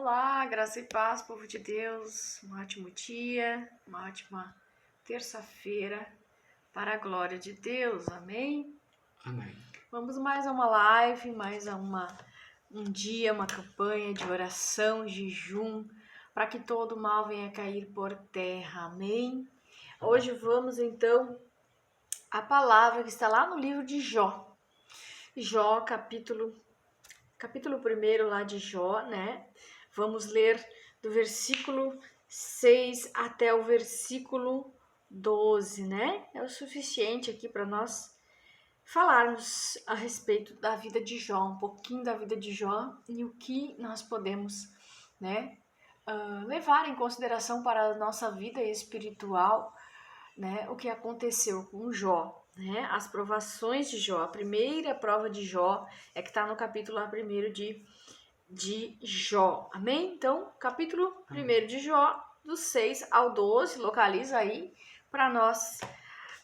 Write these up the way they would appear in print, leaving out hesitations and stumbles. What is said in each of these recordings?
Olá, graça e paz, povo de Deus. Um ótimo dia, uma ótima terça-feira para a glória de Deus. Amém? Amém. Vamos mais a uma live, um dia, uma campanha de oração, jejum, para que todo mal venha cair por terra. Amém? Hoje vamos então à palavra que está lá no livro de Jó. Jó, capítulo 1 lá de Jó, né? Vamos ler do versículo 6 até o versículo 12, né? É o suficiente aqui para nós falarmos a respeito da vida de Jó, um pouquinho da vida de Jó e o que nós podemos, né, levar em consideração para a nossa vida espiritual, né, o que aconteceu com Jó, né, as provações de Jó. A primeira prova de Jó é que está no capítulo 1 de Jó, amém? Então, capítulo 1 de Jó, do 6 ao 12, localiza aí para nós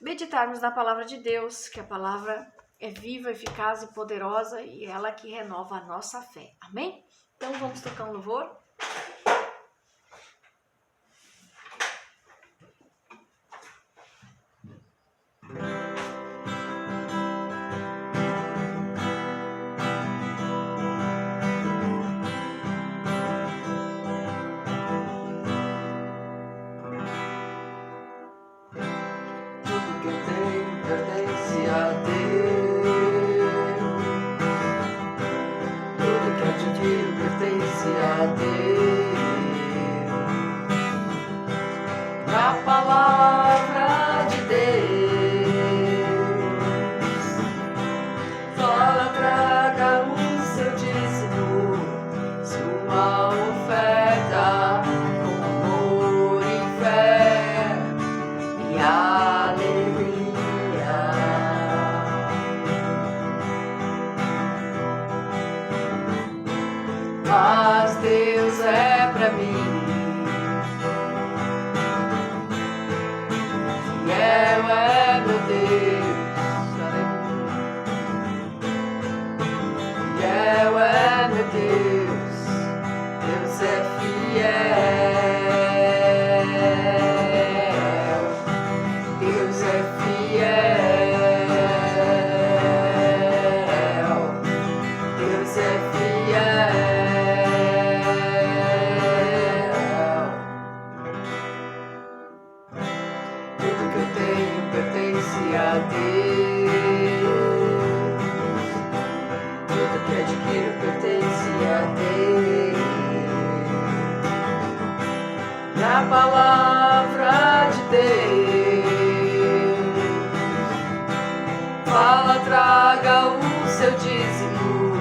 meditarmos na palavra de Deus, que a palavra é viva, eficaz e poderosa e ela que renova a nossa fé, amém? Então, vamos tocar um louvor? Tudo que eu tenho pertence a Deus. Tudo que eu te digo pertence a Deus. Na palavra de Deus, fala, traga o seu dízimo, sua oferta, com amor e fé e alegria. Mas Deus é pra mim, fiel é meu Deus, fiel é meu Deus, Deus é fiel, Deus é fiel, Deus é fiel. Tudo que eu tenho pertence a Deus. Tudo que adquiro pertence a Deus. Na palavra de Deus, fala, traga o seu dízimo,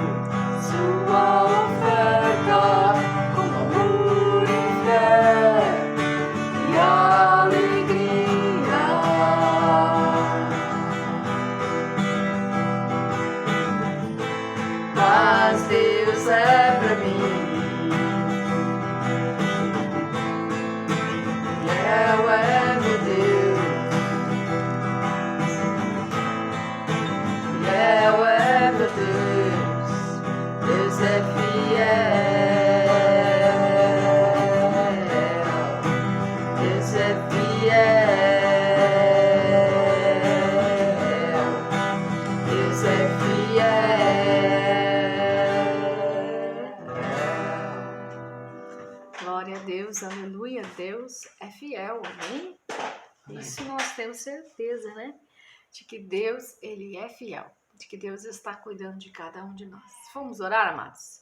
sua oferta, com amor e fé e alegria. Mas Deus é pra mim, fiel é meu Deus, fiel é meu Deus, Deus é fiel, Deus é fiel, Deus é fiel. Glória a Deus, aleluia, Deus é fiel, amém? Amém. Isso nós temos certeza, né? De que Deus, Ele é fiel, de que Deus está cuidando de cada um de nós. Vamos orar, amados?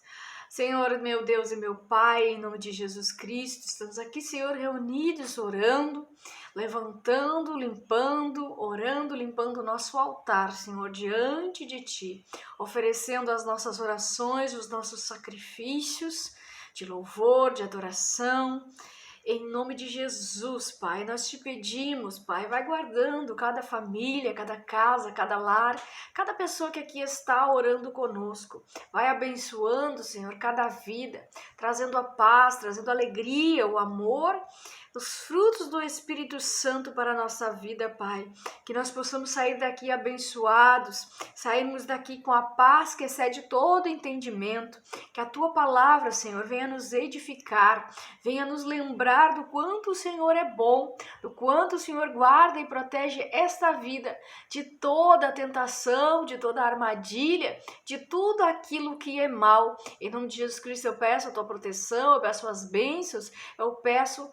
Senhor, meu Deus e meu Pai, em nome de Jesus Cristo, estamos aqui, Senhor, reunidos, orando, levantando, limpando, orando, limpando o nosso altar, Senhor, diante de Ti, oferecendo as nossas orações, os nossos sacrifícios de louvor, de adoração. Em nome de Jesus, Pai, nós te pedimos, Pai, vai guardando cada família, cada casa, cada lar, cada pessoa que aqui está orando conosco. Vai abençoando, Senhor, cada vida, trazendo a paz, trazendo a alegria, o amor, os frutos do Espírito Santo para a nossa vida, Pai. Que nós possamos sair daqui abençoados, sairmos daqui com a paz que excede todo entendimento. Que a Tua palavra, Senhor, venha nos edificar, venha nos lembrar do quanto o Senhor é bom, do quanto o Senhor guarda e protege esta vida de toda a tentação, de toda a armadilha, de tudo aquilo que é mal. Em nome de Jesus Cristo eu peço a Tua proteção, eu peço as bênçãos, eu peço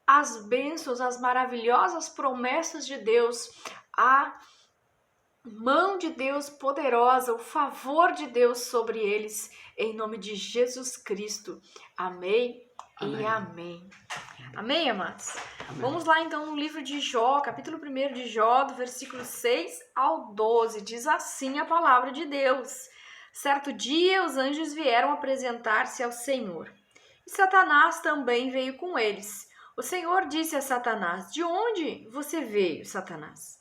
as bênçãos, as maravilhosas promessas de Deus, a mão de Deus poderosa, o favor de Deus sobre eles, em nome de Jesus Cristo. Amém, amém. E amém. Amém, amados? Amém. Vamos lá então no livro de Jó, capítulo 1 de Jó, do versículo 6 ao 12, diz assim a palavra de Deus. Certo dia os anjos vieram apresentar-se ao Senhor, e Satanás também veio com eles. O Senhor disse a Satanás: de onde você veio, Satanás?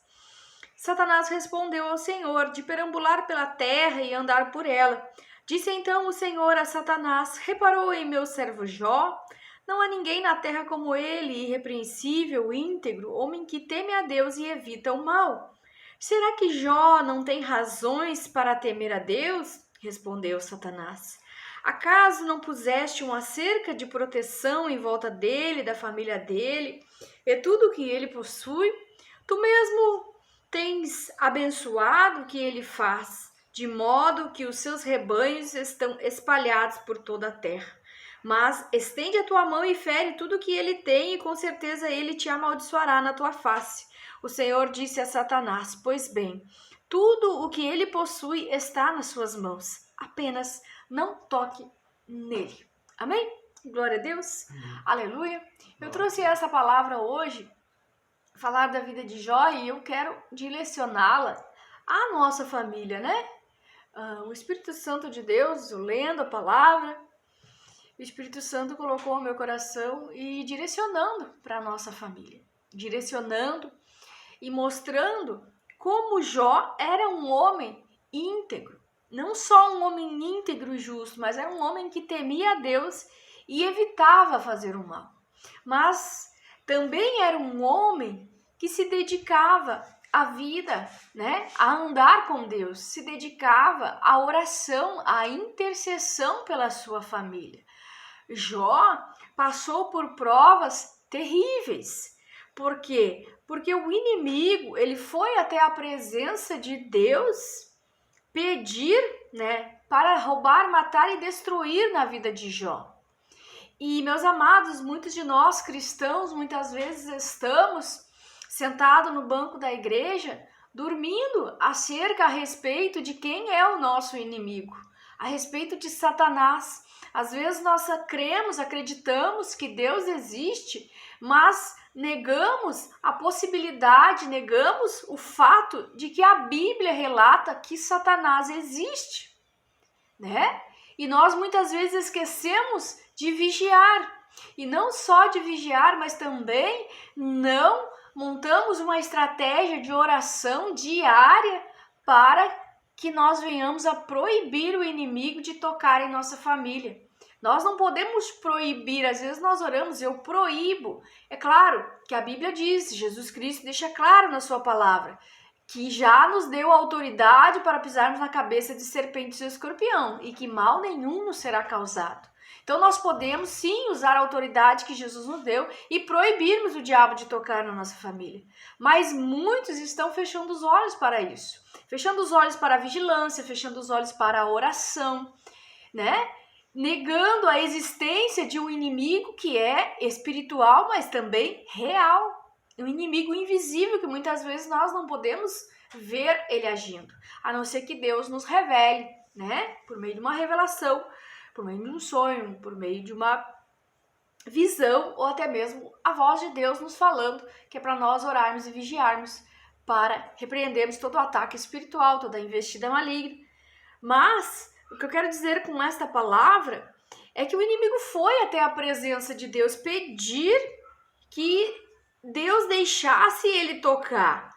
Satanás respondeu ao Senhor: de perambular pela terra e andar por ela. Disse então o Senhor a Satanás: reparou em meu servo Jó? Não há ninguém na terra como ele, irrepreensível, íntegro, homem que teme a Deus e evita o mal. Será que Jó não tem razões para temer a Deus? Respondeu Satanás. Acaso não puseste uma cerca de proteção em volta dele, da família dele, e tudo o que ele possui? Tu mesmo tens abençoado o que ele faz, de modo que os seus rebanhos estão espalhados por toda a terra. Mas estende a tua mão e fere tudo o que ele tem, e com certeza ele te amaldiçoará na tua face. O Senhor disse a Satanás: pois bem, tudo o que ele possui está nas suas mãos. Apenas não toque nele. Amém? Glória a Deus. Aleluia. Eu trouxe essa palavra hoje, falar da vida de Jó, e eu quero direcioná-la à nossa família, né? O Espírito Santo de Deus, eu lendo a palavra, o Espírito Santo colocou no meu coração e direcionando para a nossa família. Direcionando e mostrando como Jó era um homem íntegro. Não só um homem íntegro e justo, mas era um homem que temia a Deus e evitava fazer o mal. Mas também era um homem que se dedicava à vida, né? A andar com Deus, se dedicava à oração, à intercessão pela sua família. Jó passou por provas terríveis. Por quê? Porque o inimigo, ele foi até a presença de Deus pedir, né, para roubar, matar e destruir na vida de Jó. E, meus amados, muitos de nós cristãos, muitas vezes estamos sentados no banco da igreja, dormindo acerca a respeito de quem é o nosso inimigo, a respeito de Satanás. Às vezes nós cremos, acreditamos que Deus existe, mas negamos a possibilidade, negamos o fato de que a Bíblia relata que Satanás existe, né? E nós muitas vezes esquecemos de vigiar. E não só de vigiar, mas também não montamos uma estratégia de oração diária para que nós venhamos a proibir o inimigo de tocar em nossa família. Nós não podemos proibir, às vezes nós oramos, eu proíbo. É claro que a Bíblia diz, Jesus Cristo deixa claro na sua palavra, que já nos deu autoridade para pisarmos na cabeça de serpentes e escorpião, e que mal nenhum nos será causado. Então nós podemos sim usar a autoridade que Jesus nos deu e proibirmos o diabo de tocar na nossa família. Mas muitos estão fechando os olhos para isso. Fechando os olhos para a vigilância, fechando os olhos para a oração, né? Negando a existência de um inimigo que é espiritual, mas também real. Um inimigo invisível que muitas vezes nós não podemos ver ele agindo, a não ser que Deus nos revele, né? Por meio de uma revelação, por meio de um sonho, por meio de uma visão, ou até mesmo a voz de Deus nos falando, que é para nós orarmos e vigiarmos, para repreendermos todo o ataque espiritual, toda a investida maligna. Mas o que eu quero dizer com esta palavra é que o inimigo foi até a presença de Deus pedir que Deus deixasse ele tocar.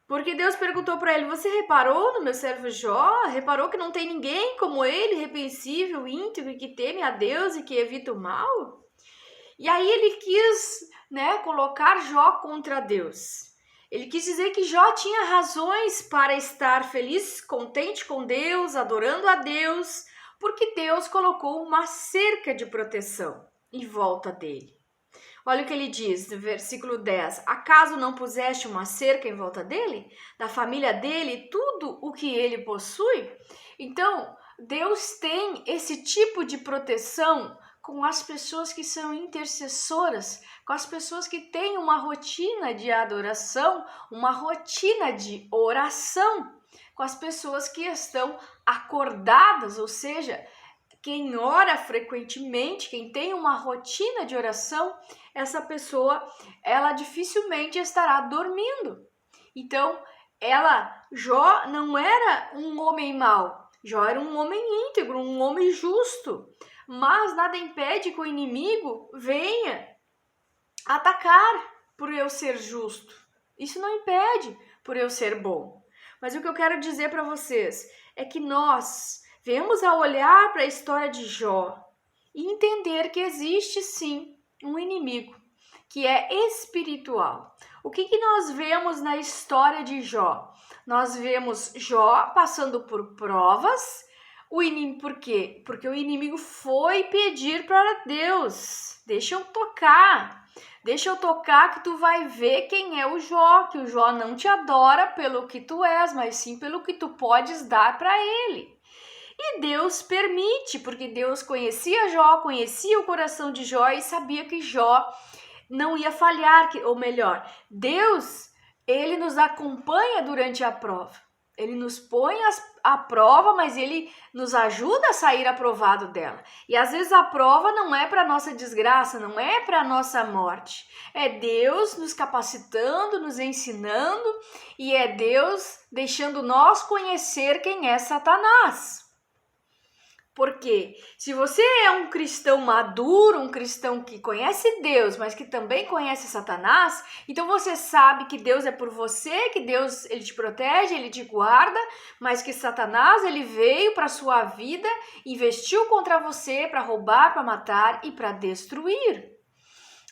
Porque Deus perguntou para ele: você reparou no meu servo Jó? Reparou que não tem ninguém como ele, irrepreensível, íntegro, que teme a Deus e que evita o mal? E aí ele quis, colocar Jó contra Deus. Ele quis dizer que Jó tinha razões para estar feliz, contente com Deus, adorando a Deus, porque Deus colocou uma cerca de proteção em volta dele. Olha o que ele diz no versículo 10. Acaso não puseste uma cerca em volta dele? Da família dele, tudo o que ele possui? Então, Deus tem esse tipo de proteção com as pessoas que são intercessoras, com as pessoas que têm uma rotina de adoração, uma rotina de oração, com as pessoas que estão acordadas, ou seja, quem ora frequentemente, quem tem uma rotina de oração, essa pessoa, ela dificilmente estará dormindo. Então, Jó não era um homem mau, Jó era um homem íntegro, um homem justo, mas nada impede que o inimigo venha atacar por eu ser justo. Isso não impede por eu ser bom. Mas o que eu quero dizer para vocês é que nós venhamos a olhar para a história de Jó e entender que existe sim um inimigo que é espiritual. O que nós vemos na história de Jó? Nós vemos Jó passando por provas. Por quê? Porque o inimigo foi pedir para Deus: deixa eu tocar que tu vai ver quem é o Jó, que o Jó não te adora pelo que tu és, mas sim pelo que tu podes dar para ele. E Deus permite, porque Deus conhecia Jó, conhecia o coração de Jó e sabia que Jó não ia falhar, ou melhor, Deus, ele nos acompanha durante a prova. Ele nos põe à prova, mas ele nos ajuda a sair aprovado dela. E às vezes a prova não é para nossa desgraça, não é para nossa morte. É Deus nos capacitando, nos ensinando, e é Deus deixando nós conhecer quem é Satanás. Porque se você é um cristão maduro, um cristão que conhece Deus, mas que também conhece Satanás, então você sabe que Deus é por você, que Deus ele te protege, ele te guarda, mas que Satanás ele veio para sua vida, investiu contra você para roubar, para matar e para destruir.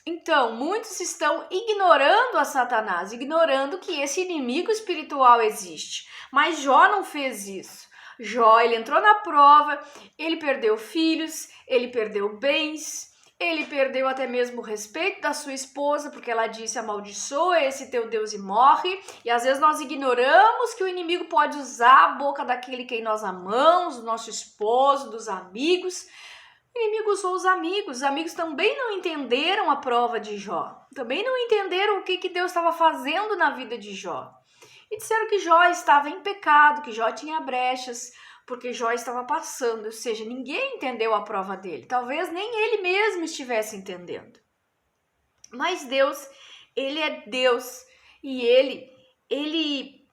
Então, muitos estão ignorando a Satanás, ignorando que esse inimigo espiritual existe. Mas Jó não fez isso. Jó, ele entrou na prova, ele perdeu filhos, ele perdeu bens, ele perdeu até mesmo o respeito da sua esposa, porque ela disse: amaldiçoa esse teu Deus e morre. E às vezes nós ignoramos que o inimigo pode usar a boca daquele quem nós amamos, do nosso esposo, dos amigos. O inimigo usou os amigos também não entenderam a prova de Jó, também não entenderam o que Deus estava fazendo na vida de Jó. E disseram que Jó estava em pecado, que Jó tinha brechas, porque Jó estava passando, ou seja, ninguém entendeu a prova dele. Talvez nem ele mesmo estivesse entendendo. Mas Deus, ele é Deus e ele,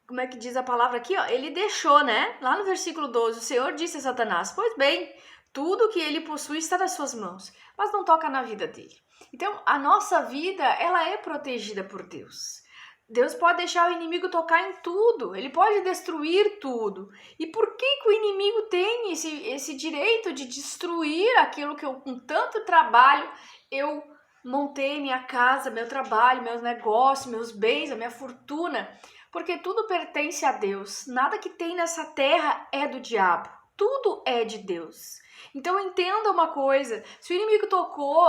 como é que diz a palavra aqui? Ele deixou, lá no versículo 12, o Senhor disse a Satanás: pois bem, tudo que ele possui está nas suas mãos, mas não toca na vida dele. Então, a nossa vida, ela é protegida por Deus. Deus pode deixar o inimigo tocar em tudo, ele pode destruir tudo. E por que o inimigo tem esse direito de destruir aquilo que eu, com tanto trabalho, eu montei minha casa, meu trabalho, meus negócios, meus bens, a minha fortuna? Porque tudo pertence a Deus, nada que tem nessa terra é do diabo, tudo é de Deus. Então entenda uma coisa, se o inimigo tocou,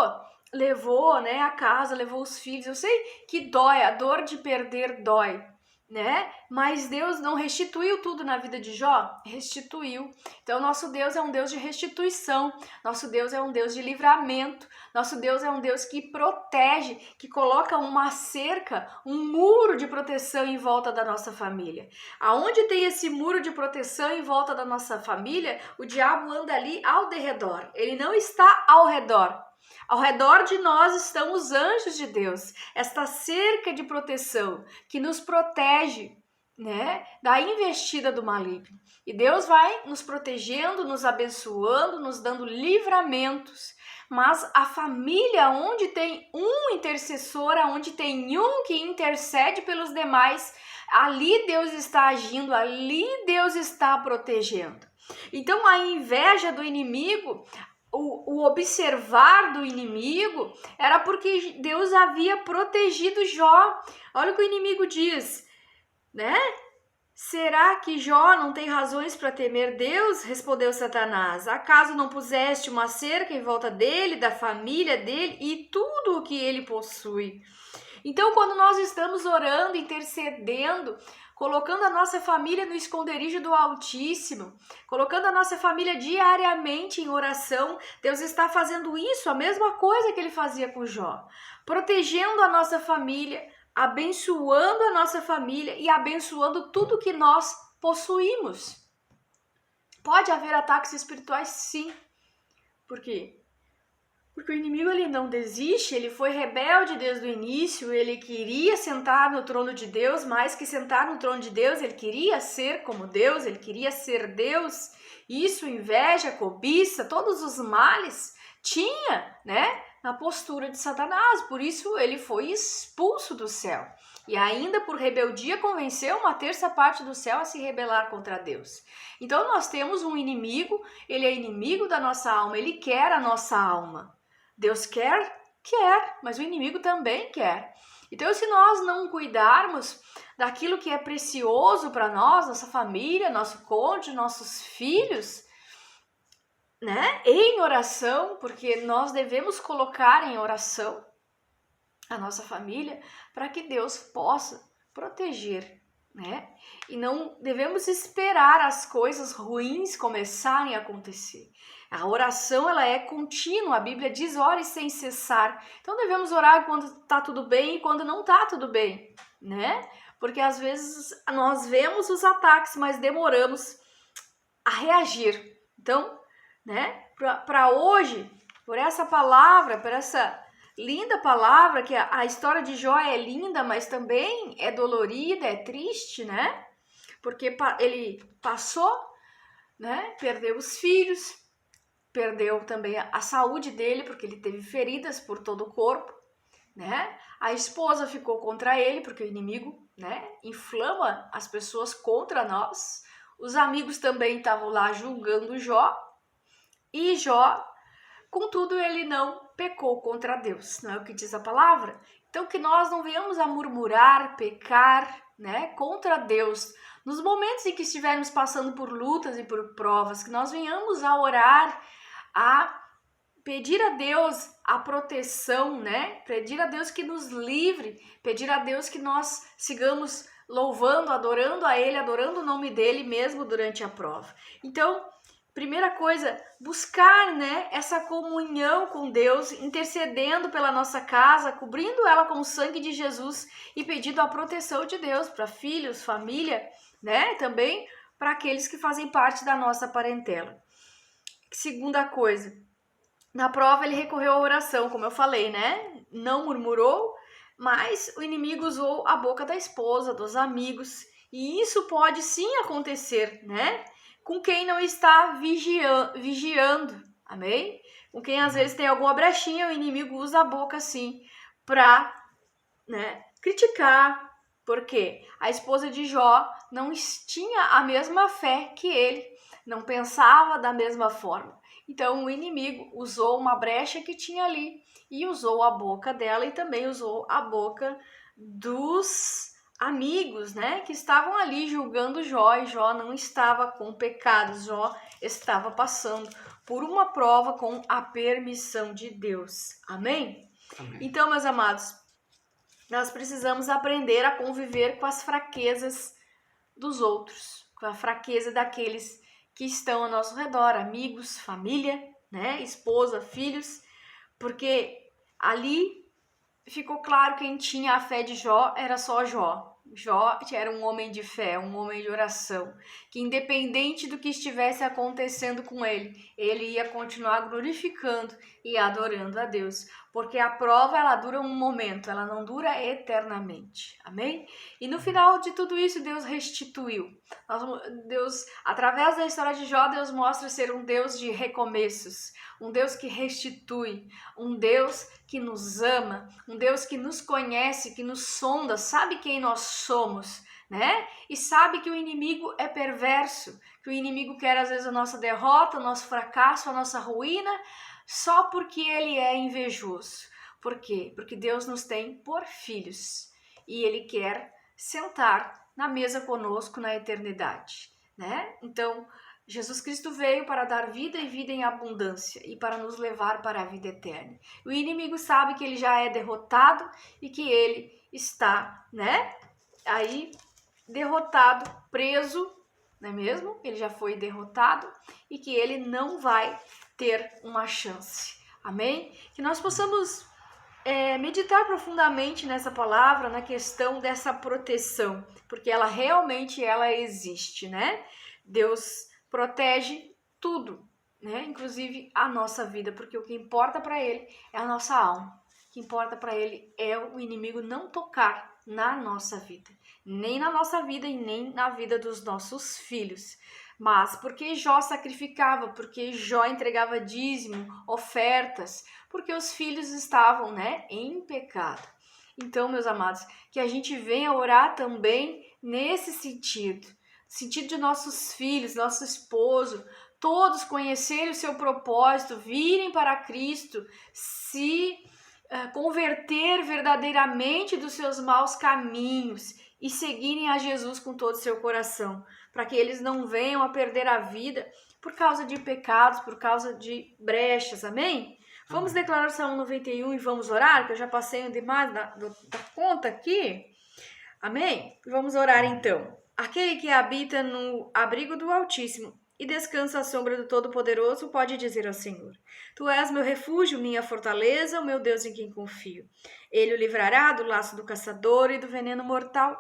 levou, a casa, levou os filhos, eu sei que dói, a dor de perder dói, mas Deus não restituiu tudo na vida de Jó? Restituiu. Então nosso Deus é um Deus de restituição, nosso Deus é um Deus de livramento, nosso Deus é um Deus que protege, que coloca uma cerca, um muro de proteção em volta da nossa família. Aonde tem esse muro de proteção em volta da nossa família, o diabo anda ali ao derredor, ele não está ao redor. Ao redor de nós estão os anjos de Deus, esta cerca de proteção que nos protege, da investida do maligno. E Deus vai nos protegendo, nos abençoando, nos dando livramentos. Mas a família, onde tem um intercessor, onde tem um que intercede pelos demais, ali Deus está agindo, ali Deus está protegendo. Então a inveja do inimigo, o observar do inimigo era porque Deus havia protegido Jó. Olha o que o inimigo diz, né? Será que Jó não tem razões para temer Deus? Respondeu Satanás. Acaso não puseste uma cerca em volta dele, da família dele e tudo o que ele possui? Então, quando nós estamos orando, intercedendo, colocando a nossa família no esconderijo do Altíssimo, colocando a nossa família diariamente em oração, Deus está fazendo isso, a mesma coisa que ele fazia com Jó, protegendo a nossa família, abençoando a nossa família e abençoando tudo que nós possuímos. Pode haver ataques espirituais, sim. Por quê? Porque o inimigo ele não desiste, ele foi rebelde desde o início, ele queria sentar no trono de Deus, mais que sentar no trono de Deus, ele queria ser como Deus, ele queria ser Deus. Isso, inveja, cobiça, todos os males tinha, né, na postura de Satanás, por isso ele foi expulso do céu. E ainda por rebeldia convenceu uma terça parte do céu a se rebelar contra Deus. Então nós temos um inimigo, ele é inimigo da nossa alma, ele quer a nossa alma. Deus quer? Quer, mas o inimigo também quer. Então, se nós não cuidarmos daquilo que é precioso para nós, nossa família, nosso cônjuge, nossos filhos, né, em oração, porque nós devemos colocar em oração a nossa família para que Deus possa proteger, né? E não devemos esperar as coisas ruins começarem a acontecer. A oração, ela é contínua, a Bíblia diz ore sem cessar. Então devemos orar quando está tudo bem e quando não está tudo bem, né? Porque às vezes nós vemos os ataques, mas demoramos a reagir. Então, né, para hoje, por essa palavra, por essa linda palavra, que a história de Jó é linda, mas também é dolorida, é triste, né? Porque ele passou, né, perdeu os filhos, perdeu também a saúde dele, porque ele teve feridas por todo o corpo, né? A esposa ficou contra ele, porque o inimigo, né, inflama as pessoas contra nós. Os amigos também estavam lá julgando Jó. E Jó, contudo, ele não pecou contra Deus, não é o que diz a palavra? Então, que nós não venhamos a murmurar, pecar, né, contra Deus. Nos momentos em que estivermos passando por lutas e por provas, que nós venhamos a orar, a pedir a Deus a proteção, né? Pedir a Deus que nos livre, pedir a Deus que nós sigamos louvando, adorando a Ele, adorando o nome dEle mesmo durante a prova. Então, primeira coisa, buscar, né, essa comunhão com Deus, intercedendo pela nossa casa, cobrindo ela com o sangue de Jesus e pedindo a proteção de Deus para filhos, família, né? Também para aqueles que fazem parte da nossa parentela. Segunda coisa, na prova ele recorreu à oração, como eu falei, né? Não murmurou, mas o inimigo usou a boca da esposa, dos amigos, e isso pode sim acontecer, né? Com quem não está vigiando, amém? Com quem às vezes tem alguma brechinha, o inimigo usa a boca sim para, né, criticar, porque a esposa de Jó não tinha a mesma fé que ele, não pensava da mesma forma. Então o inimigo usou uma brecha que tinha ali e usou a boca dela e também usou a boca dos amigos, né, que estavam ali julgando Jó, e Jó não estava com pecados, Jó estava passando por uma prova com a permissão de Deus. Amém? Amém. Então, meus amados, nós precisamos aprender a conviver com as fraquezas dos outros, com a fraqueza daqueles que estão ao nosso redor, amigos, família, né, esposa, filhos, porque ali ficou claro que quem tinha a fé de Jó era só Jó. Jó era um homem de fé, um homem de oração, que independente do que estivesse acontecendo com ele, ele ia continuar glorificando e adorando a Deus, porque a prova ela dura um momento, ela não dura eternamente, amém? E no final de tudo isso, Deus restituiu. Deus, através da história de Jó, Deus mostra ser um Deus de recomeços, um Deus que restitui, um Deus que nos ama, um Deus que nos conhece, que nos sonda, sabe quem nós somos, né? E sabe que o inimigo é perverso, que o inimigo quer às vezes a nossa derrota, o nosso fracasso, a nossa ruína, só porque ele é invejoso. Por quê? Porque Deus nos tem por filhos e ele quer sentar na mesa conosco na eternidade, né? Então, Jesus Cristo veio para dar vida e vida em abundância e para nos levar para a vida eterna. O inimigo sabe que ele já é derrotado e que ele está, né, aí derrotado, preso, não é mesmo? Ele já foi derrotado e que ele não vai ter uma chance. Amém? Que nós possamos meditar profundamente nessa palavra, na questão dessa proteção, porque ela realmente existe, né? Deus protege tudo, né? Inclusive a nossa vida, porque o que importa para ele é a nossa alma. O que importa para ele é o inimigo não tocar na nossa vida, nem na nossa vida e nem na vida dos nossos filhos. Mas porque Jó sacrificava, porque Jó entregava dízimo, ofertas, porque os filhos estavam, né, em pecado. Então, meus amados, que a gente venha orar também nesse sentido de nossos filhos, nosso esposo, todos conhecerem o seu propósito, virem para Cristo, se converter verdadeiramente dos seus maus caminhos e seguirem a Jesus com todo o seu coração, para que eles não venham a perder a vida por causa de pecados, por causa de brechas, amém? Vamos declarar o Salmo 91 e vamos orar, que eu já passei demais da conta aqui, amém? Vamos orar então. Aquele que habita no abrigo do Altíssimo e descansa à sombra do Todo-Poderoso pode dizer ao Senhor: Tu és meu refúgio, minha fortaleza, o meu Deus em quem confio. Ele o livrará do laço do caçador e do veneno mortal.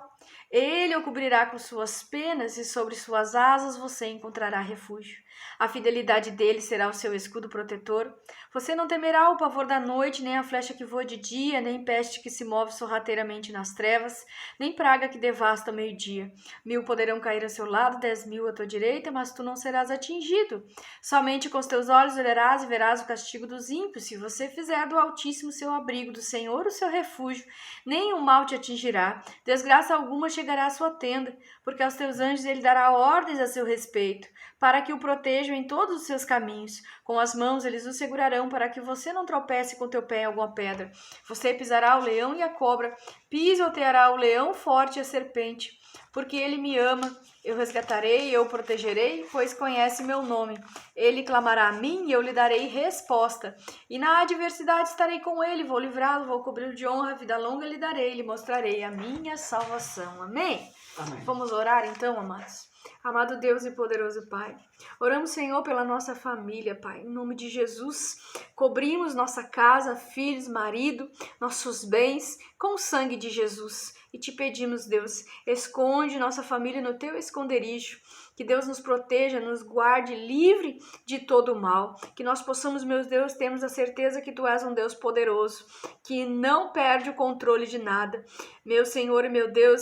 Ele o cobrirá com suas penas e sobre suas asas você encontrará refúgio. A fidelidade dele será o seu escudo protetor. Você não temerá o pavor da noite, nem a flecha que voa de dia, nem peste que se move sorrateiramente nas trevas, nem praga que devasta ao meio-dia. 1000 poderão cair ao seu lado, 10.000 à tua direita, mas tu não serás atingido. Somente com os teus olhos olharás e verás o castigo dos ímpios. Se você fizer do Altíssimo seu abrigo, do Senhor o seu refúgio, nenhum mal te atingirá. Desgraça alguma chegará à sua tenda, porque aos teus anjos ele dará ordens a seu respeito, para que o protejam em todos os seus caminhos. Com as mãos eles o segurarão, para que você não tropece com teu pé em alguma pedra. Você pisará o leão e a cobra, pisoteará o leão forte e a serpente. Porque ele me ama, eu resgatarei, eu o protegerei, pois conhece meu nome. Ele clamará a mim e eu lhe darei resposta. E na adversidade estarei com ele, vou livrá-lo, vou cobri-lo de honra, vida longa lhe darei, lhe mostrarei a minha salvação. Amém? Amém. Vamos orar então, amados? Amado Deus e poderoso Pai, oramos, Senhor, pela nossa família, Pai, em nome de Jesus. Cobrimos nossa casa, filhos, marido, nossos bens com o sangue de Jesus. E te pedimos, Deus, esconde nossa família no teu esconderijo. Que Deus nos proteja, nos guarde livre de todo o mal. Que nós possamos, meu Deus, termos a certeza que Tu és um Deus poderoso, que não perde o controle de nada. Meu Senhor e meu Deus,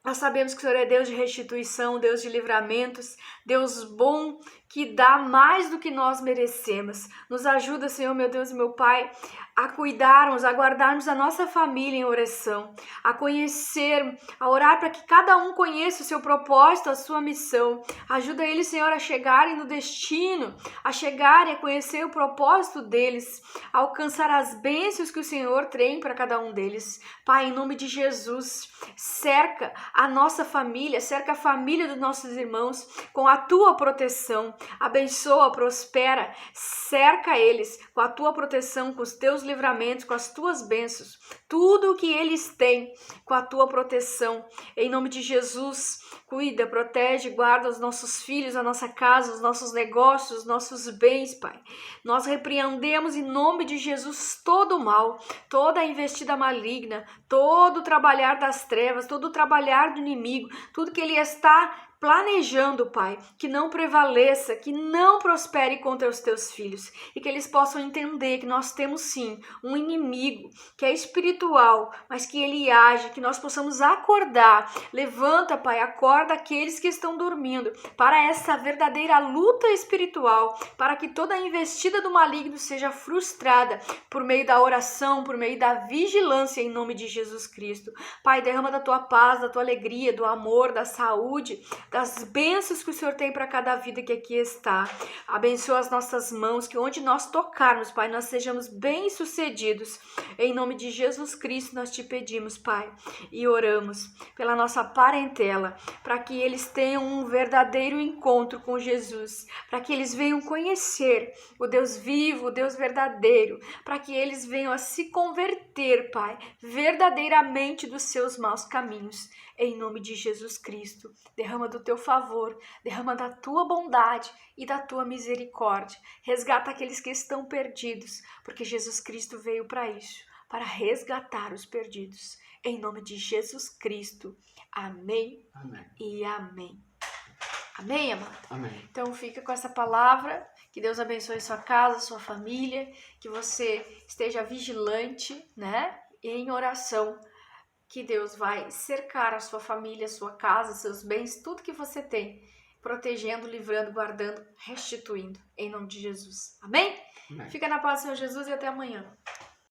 nós sabemos que o Senhor é Deus de restituição, Deus de livramentos, Deus bom, que dá mais do que nós merecemos. Nos ajuda, Senhor, meu Deus e meu Pai, a cuidarmos, a guardarmos a nossa família em oração, a conhecer, a orar para que cada um conheça o seu propósito, a sua missão. Ajuda eles, Senhor, a chegarem no destino, a chegarem a conhecer o propósito deles, a alcançar as bênçãos que o Senhor tem para cada um deles. Pai, em nome de Jesus, cerca a nossa família, cerca a família dos nossos irmãos com a Tua proteção. Abençoa, prospera, cerca eles com a Tua proteção, com os Teus livramentos, com as Tuas bênçãos, tudo o que eles têm com a Tua proteção. Em nome de Jesus, cuida, protege, guarda os nossos filhos, a nossa casa, os nossos negócios, os nossos bens, Pai. Nós repreendemos em nome de Jesus todo o mal, toda a investida maligna, todo o trabalhar das trevas, todo o trabalhar do inimigo, tudo que ele está planejando, Pai, que não prevaleça, que não prospere contra os teus filhos e que eles possam entender que nós temos sim um inimigo que é espiritual, mas que ele age, que nós possamos acordar. Levanta, Pai, acorda aqueles que estão dormindo para essa verdadeira luta espiritual, para que toda a investida do maligno seja frustrada por meio da oração, por meio da vigilância em nome de Jesus Cristo. Pai, derrama da tua paz, da tua alegria, do amor, da saúde, das bênçãos que o Senhor tem para cada vida que aqui está. Abençoa as nossas mãos, que onde nós tocarmos, Pai, nós sejamos bem-sucedidos. Em nome de Jesus Cristo nós te pedimos, Pai, e oramos pela nossa parentela, para que eles tenham um verdadeiro encontro com Jesus, para que eles venham conhecer o Deus vivo, o Deus verdadeiro, para que eles venham a se converter, Pai, verdadeiramente dos seus maus caminhos. Em nome de Jesus Cristo, derrama do teu favor, derrama da tua bondade e da tua misericórdia. Resgata aqueles que estão perdidos, porque Jesus Cristo veio para isso, para resgatar os perdidos. Em nome de Jesus Cristo. Amém, Amém. E amém. Amém, amado? Amém. Então fica com essa palavra, que Deus abençoe sua casa, sua família, que você esteja vigilante, né? E em oração, que Deus vai cercar a sua família, a sua casa, seus bens, tudo que você tem, protegendo, livrando, guardando, restituindo, em nome de Jesus. Amém? Amém. Fica na paz do Senhor Jesus e até amanhã.